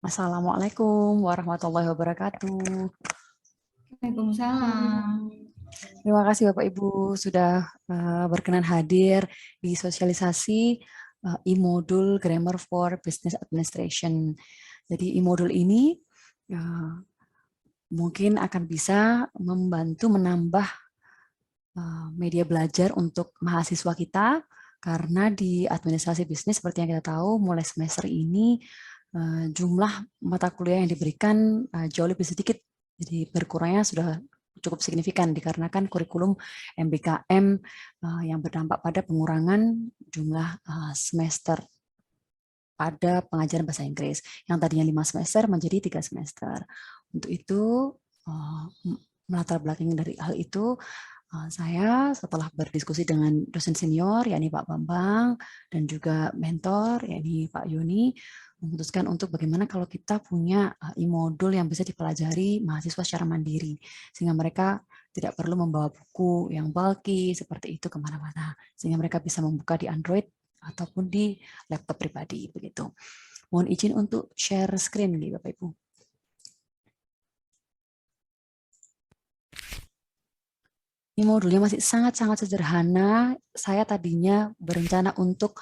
Assalamualaikum warahmatullahi wabarakatuh. Waalaikumsalam. Terima kasih Bapak Ibu sudah berkenan hadir di sosialisasi e-modul Grammar for Business Administration. Jadi e-modul ini mungkin akan bisa membantu menambah media belajar untuk mahasiswa kita, karena di administrasi bisnis seperti yang kita tahu mulai semester ini jumlah mata kuliah yang diberikan jauh lebih sedikit, jadi berkurangnya sudah cukup signifikan dikarenakan kurikulum MBKM yang berdampak pada pengurangan jumlah semester pada pengajaran bahasa Inggris yang tadinya 5 semester menjadi 3 semester. Untuk itu melatar belakang dari hal itu, saya setelah berdiskusi dengan dosen senior, yakni Pak Bambang, dan juga mentor, yakni Pak Yoni, memutuskan untuk bagaimana kalau kita punya e-modul yang bisa dipelajari mahasiswa secara mandiri, sehingga mereka tidak perlu membawa buku yang bulky seperti itu kemana-mana, sehingga mereka bisa membuka di Android ataupun di laptop pribadi. Begitu. Mohon izin untuk share screen nih Bapak Ibu. Ini modulnya masih sangat-sangat sederhana. Saya tadinya berencana untuk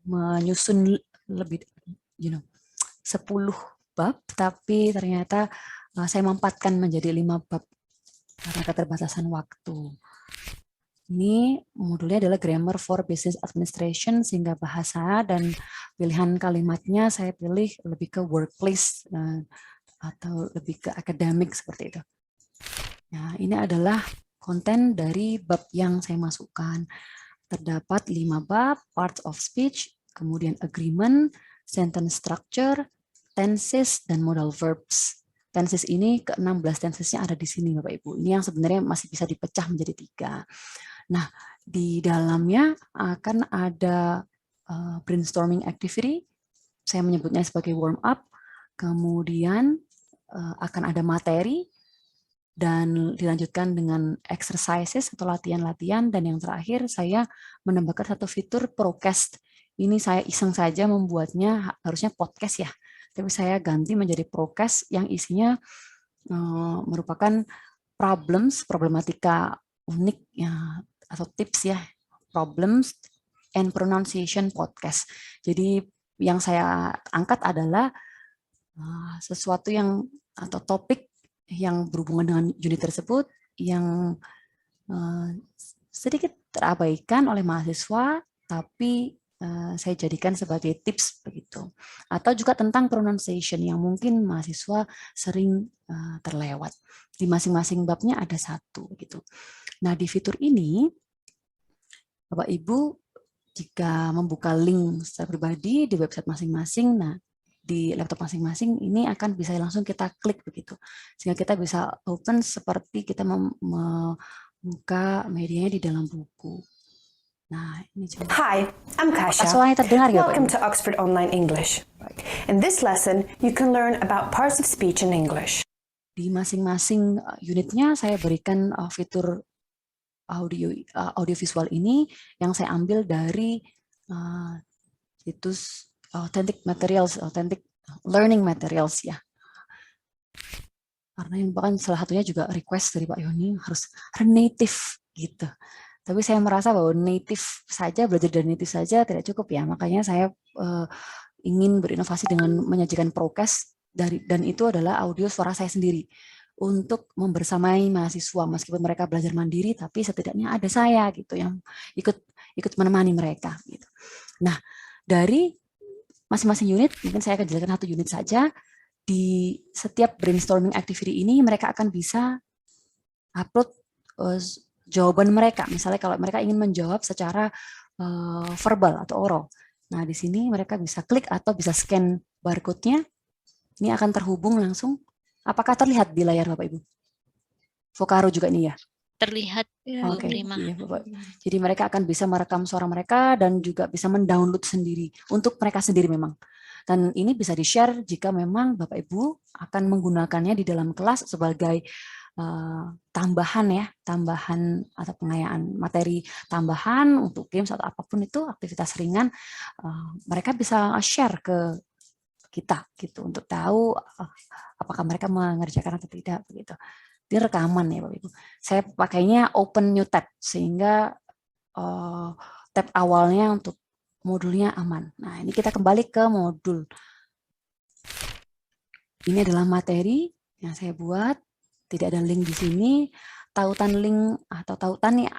menyusun lebih 10 bab, tapi ternyata saya mempatkan menjadi 5 bab karena keterbatasan waktu. Ini modulnya adalah Grammar for Business Administration, sehingga bahasa dan pilihan kalimatnya saya pilih lebih ke workplace atau lebih ke akademik seperti itu. Nah, ini adalah konten dari bab yang saya masukkan. Terdapat 5 bab: parts of speech, kemudian agreement, sentence structure, tenses, dan modal verbs. Tenses ini ke-16 tensesnya ada di sini Bapak Ibu. Ini yang sebenarnya masih bisa dipecah menjadi 3. Nah, di dalamnya akan ada brainstorming activity, saya menyebutnya sebagai warm up, kemudian akan ada materi, dan dilanjutkan dengan exercises atau latihan-latihan, dan yang terakhir saya menambahkan satu fitur procast. Ini saya iseng saja membuatnya, harusnya podcast ya, tapi saya ganti menjadi procast yang isinya merupakan problematika unik ya, atau tips ya, problems and pronunciation podcast. Jadi yang saya angkat adalah sesuatu yang atau topik yang berhubungan dengan unit tersebut yang sedikit terabaikan oleh mahasiswa, tapi saya jadikan sebagai tips begitu. Atau juga tentang pronunciation yang mungkin mahasiswa sering terlewat. Di masing-masing babnya ada satu gitu. Nah, di fitur ini Bapak Ibu jika membuka link secara pribadi di website masing-masing, nah di laptop masing-masing ini akan bisa langsung kita klik begitu, sehingga kita bisa open seperti kita membuka medianya di dalam buku. Nah, ini coba. Hi, I'm Kasia. Welcome to Oxford Online English. In this lesson, you can learn about parts of speech in English. Di masing-masing unitnya saya berikan fitur audiovisual ini yang saya ambil dari situs authentic learning materials ya. Karena yang bahkan salah satunya juga request dari Pak Yoni harus native gitu. Tapi saya merasa bahwa native saja, belajar dari native saja tidak cukup ya. Makanya saya ingin berinovasi dengan menyajikan podcast dan itu adalah audio suara saya sendiri untuk membersamai mahasiswa, meskipun mereka belajar mandiri, tapi setidaknya ada saya gitu yang ikut menemani mereka gitu. Nah, dari masing-masing unit mungkin saya akan jelaskan satu unit saja. Di setiap brainstorming activity ini mereka akan bisa upload jawaban mereka. Misalnya kalau mereka ingin menjawab secara verbal atau oral. Nah, di sini mereka bisa klik atau bisa scan barcode-nya. Ini akan terhubung langsung. Apakah terlihat di layar Bapak Ibu? Vocaro juga nih ya? Terlihat ya, Oke, prima. iya, Bapak. Jadi mereka akan bisa merekam suara mereka dan juga bisa mendownload sendiri untuk mereka sendiri memang. Dan ini bisa di-share jika memang Bapak Ibu akan menggunakannya di dalam kelas sebagai tambahan ya, tambahan atau pengayaan materi tambahan untuk games atau apapun itu aktivitas ringan, mereka bisa share ke kita gitu untuk tahu apakah mereka mengerjakan atau tidak begitu. Ini rekaman ya Bapak Ibu. Saya pakainya open new tab sehingga tab awalnya untuk modulnya aman. Nah, ini kita kembali ke modul. Ini adalah materi yang saya buat. Tidak ada link di sini. Tautan link atau tautan nih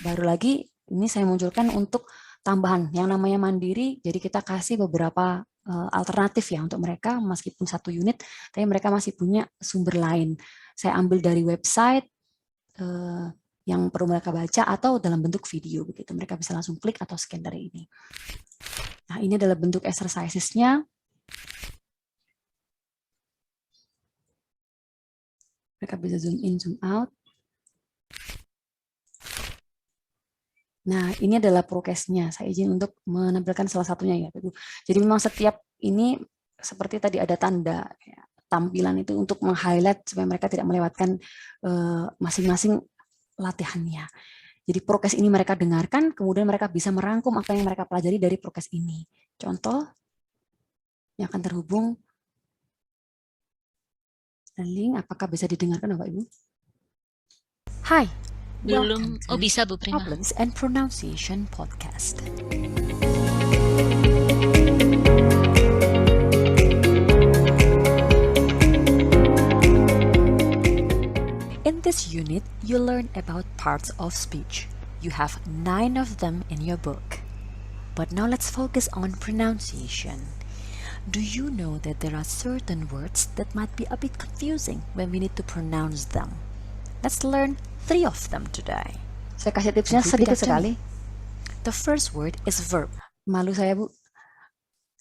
baru lagi ini saya munculkan untuk tambahan yang namanya mandiri. Jadi kita kasih beberapa alternatif ya untuk mereka meskipun satu unit, tapi mereka masih punya sumber lain. Saya ambil dari website yang perlu mereka baca atau dalam bentuk video begitu. Mereka bisa langsung klik atau scan dari ini. Nah, ini adalah bentuk exercises-nya. Mereka bisa zoom in, zoom out. Nah, ini adalah prokesnya. Saya izin untuk menampilkan salah satunya ya, Ibu. Jadi memang setiap ini seperti tadi ada tanda ya, tampilan itu untuk meng-highlight supaya mereka tidak melewatkan masing-masing latihannya. Jadi prokes ini mereka dengarkan, kemudian mereka bisa merangkum apa yang mereka pelajari dari prokes ini. Contoh yang akan terhubung link, apakah bisa didengarkan Bapak Ibu? Hai, Belum. Oh, bisa Bu Prima. Problems and Pronunciation Podcast. In this unit, you learn about parts of speech. You have 9 of them in your book. But now let's focus on pronunciation. Do you know that there are certain words that might be a bit confusing when we need to pronounce them? Let's learn 3 of them today. Saya kasih tipsnya sedikit sekali. The first word is verb. Malu saya, Bu.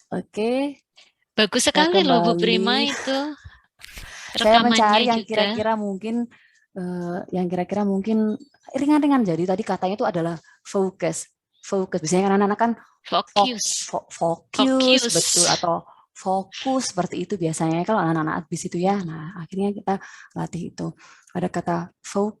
Oke. Bagus sekali loh Bu kembali. Prima itu. Saya Rekamannya mencari yang juga. kira-kira mungkin ringan-ringan. Jadi tadi katanya itu adalah focus. Biasanya kan anak-anak kan Focus. fokus, betul, atau fokus seperti itu biasanya kalau anak-anak bis itu ya. Nah, akhirnya kita latih itu. Ada kata focus.